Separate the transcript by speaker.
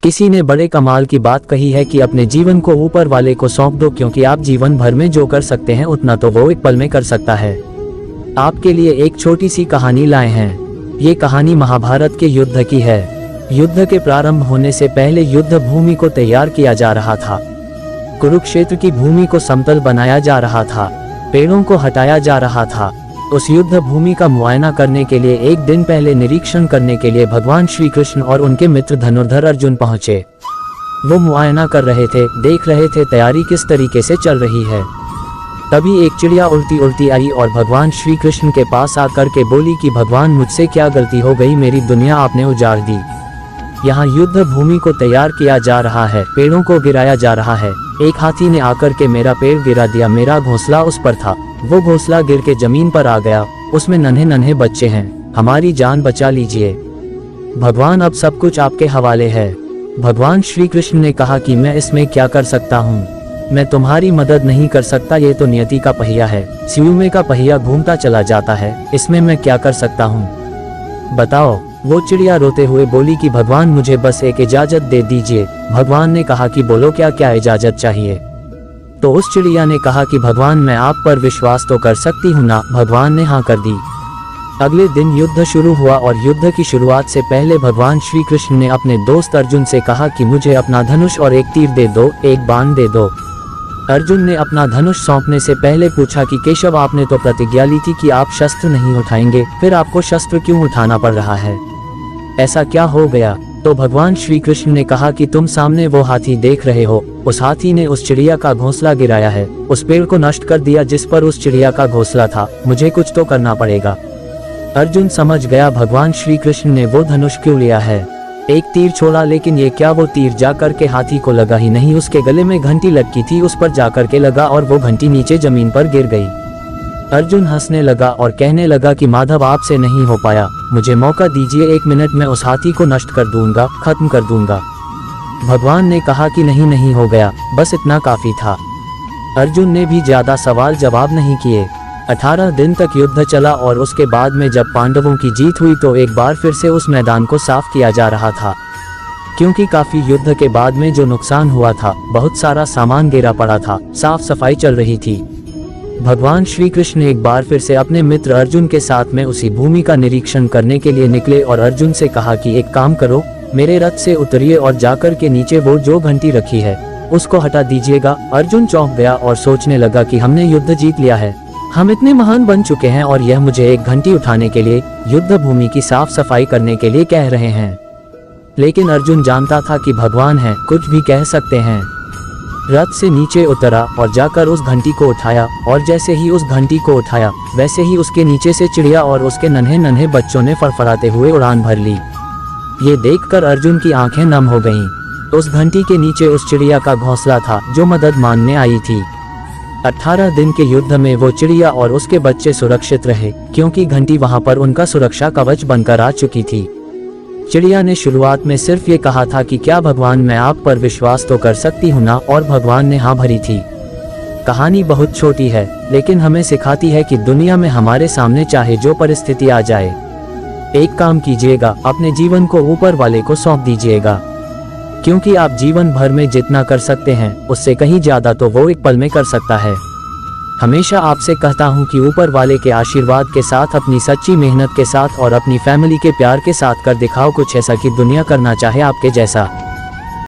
Speaker 1: किसी ने बड़े कमाल की बात कही है कि अपने जीवन को ऊपर वाले को सौंप दो, क्योंकि आप जीवन भर में जो कर सकते हैं उतना तो वो एक पल में कर सकता है। आपके लिए एक छोटी सी कहानी लाए हैं। ये कहानी महाभारत के युद्ध की है। युद्ध के प्रारंभ होने से पहले युद्ध भूमि को तैयार किया जा रहा था। कुरुक्षेत्र की भूमि को समतल बनाया जा रहा था, पेड़ों को हटाया जा रहा था। उस युद्ध भूमि का मुआयना करने के लिए एक दिन पहले निरीक्षण करने के लिए भगवान श्री कृष्ण और उनके मित्र धनुर्धर अर्जुन पहुंचे। वो मुआयना कर रहे थे, देख रहे थे तैयारी किस तरीके से चल रही है। तभी एक चिड़िया उड़ती उड़ती आई और भगवान श्री कृष्ण के पास आकर के बोली कि भगवान, मुझसे क्या गलती हो गई, मेरी दुनिया आपने उजाड़ दी। यहाँ युद्ध भूमि को तैयार किया जा रहा है, पेड़ों को गिराया जा रहा है। एक हाथी ने आकर के मेरा पेड़ गिरा दिया, मेरा घोंसला उस पर था, वो घोंसला गिर के जमीन पर आ गया, उसमें नन्हे नन्हे बच्चे हैं, हमारी जान बचा लीजिए भगवान, अब सब कुछ आपके हवाले है। भगवान श्री कृष्ण ने कहा कि मैं इसमें क्या कर सकता हूँ, मैं तुम्हारी मदद नहीं कर सकता, ये तो नियति का पहिया है, स्यूमे का पहिया घूमता चला जाता है, इसमें मैं क्या कर सकता हूँ बताओ। वो चिड़िया रोते हुए बोली कि भगवान, मुझे बस एक इजाजत दे दीजिए। भगवान ने कहा कि बोलो क्या क्या इजाजत चाहिए। तो उस चिड़िया ने कहा कि भगवान, मैं आप पर विश्वास तो कर सकती हूँ ना। भगवान ने हाँ कर दी। अगले दिन युद्ध शुरू हुआ और युद्ध की शुरुआत से पहले भगवान श्री कृष्ण ने अपने दोस्त अर्जुन से कहा कि मुझे अपना धनुष और एक तीर दे दो, एक बाण दे दो। अर्जुन ने अपना धनुष सौंपने से पहले पूछा कि केशव, आपने तो प्रतिज्ञा ली थी कि आप शस्त्र नहीं उठाएंगे, फिर आपको शस्त्र क्यों उठाना पड़ रहा है, ऐसा क्या हो गया। तो भगवान श्री कृष्ण ने कहा कि तुम सामने वो हाथी देख रहे हो, उस हाथी ने उस चिड़िया का घोंसला गिराया है, उस पेड़ को नष्ट कर दिया जिस पर उस चिड़िया का घोंसला था, मुझे कुछ तो करना पड़ेगा। अर्जुन समझ गया भगवान श्री कृष्ण ने वो धनुष क्यों लिया है। एक तीर छोड़ा, लेकिन ये क्या, वो तीर जाकर के हाथी को लगा ही नहीं, उसके गले में घंटी लटकी थी, उस पर जाकर के लगा और वो घंटी नीचे जमीन पर गिर गई। अर्जुन हंसने लगा और कहने लगा कि माधव, आपसे नहीं हो पाया, मुझे मौका दीजिए, 1 मिनट में उस हाथी को नष्ट कर दूंगा, खत्म कर दूंगा। भगवान ने कहा कि नहीं हो गया, बस इतना काफी था। अर्जुन ने भी ज्यादा सवाल जवाब नहीं किए। 18 दिन तक युद्ध चला और उसके बाद में जब पांडवों की जीत हुई तो एक बार फिर से उस मैदान को साफ किया जा रहा था, क्योंकि काफी युद्ध के बाद में जो नुकसान हुआ था, बहुत सारा सामान गिरा पड़ा था, साफ सफाई चल रही थी। भगवान श्री कृष्ण एक बार फिर से अपने मित्र अर्जुन के साथ में उसी भूमि का निरीक्षण करने के लिए निकले और अर्जुन से कहा कि एक काम करो, मेरे रथ से उतरिए और जाकर के नीचे वो जो घंटी रखी है उसको हटा दीजिएगा। अर्जुन चौंक गया और सोचने लगा कि हमने युद्ध जीत लिया है, हम इतने महान बन चुके हैं और यह मुझे एक घंटी उठाने के लिए, युद्ध भूमि की साफ सफाई करने के लिए कह रहे हैं। लेकिन अर्जुन जानता था कि भगवान है, कुछ भी कह सकते हैं। रथ से नीचे उतरा और जाकर उस घंटी को उठाया और जैसे ही उस घंटी को उठाया वैसे ही उसके नीचे से चिड़िया और उसके नन्हे नन्हे बच्चों ने फड़फड़ाते हुए उड़ान भर ली। ये देखकर अर्जुन की आंखें नम हो गईं। उस घंटी के नीचे उस चिड़िया का घोंसला था जो मदद मांगने आई थी। 18 दिन के युद्ध में वो चिड़िया और उसके बच्चे सुरक्षित रहे, क्योंकि घंटी वहां पर उनका सुरक्षा कवच बनकर आ चुकी थी। चिड़िया ने शुरुआत में सिर्फ ये कहा था कि क्या भगवान, मैं आप पर विश्वास तो कर सकती हूँ ना, और भगवान ने हाँ भरी थी। कहानी बहुत छोटी है, लेकिन हमें सिखाती है कि दुनिया में हमारे सामने चाहे जो परिस्थिति आ जाए, एक काम कीजिएगा, अपने जीवन को ऊपर वाले को सौंप दीजिएगा, क्योंकि आप जीवन भर में जितना कर सकते हैं उससे कहीं ज्यादा तो वो एक पल में कर सकता है। हमेशा आपसे कहता हूँ कि ऊपर वाले के आशीर्वाद के साथ, अपनी सच्ची मेहनत के साथ और अपनी फैमिली के प्यार के साथ कर दिखाओ कुछ ऐसा कि दुनिया करना चाहे आपके जैसा।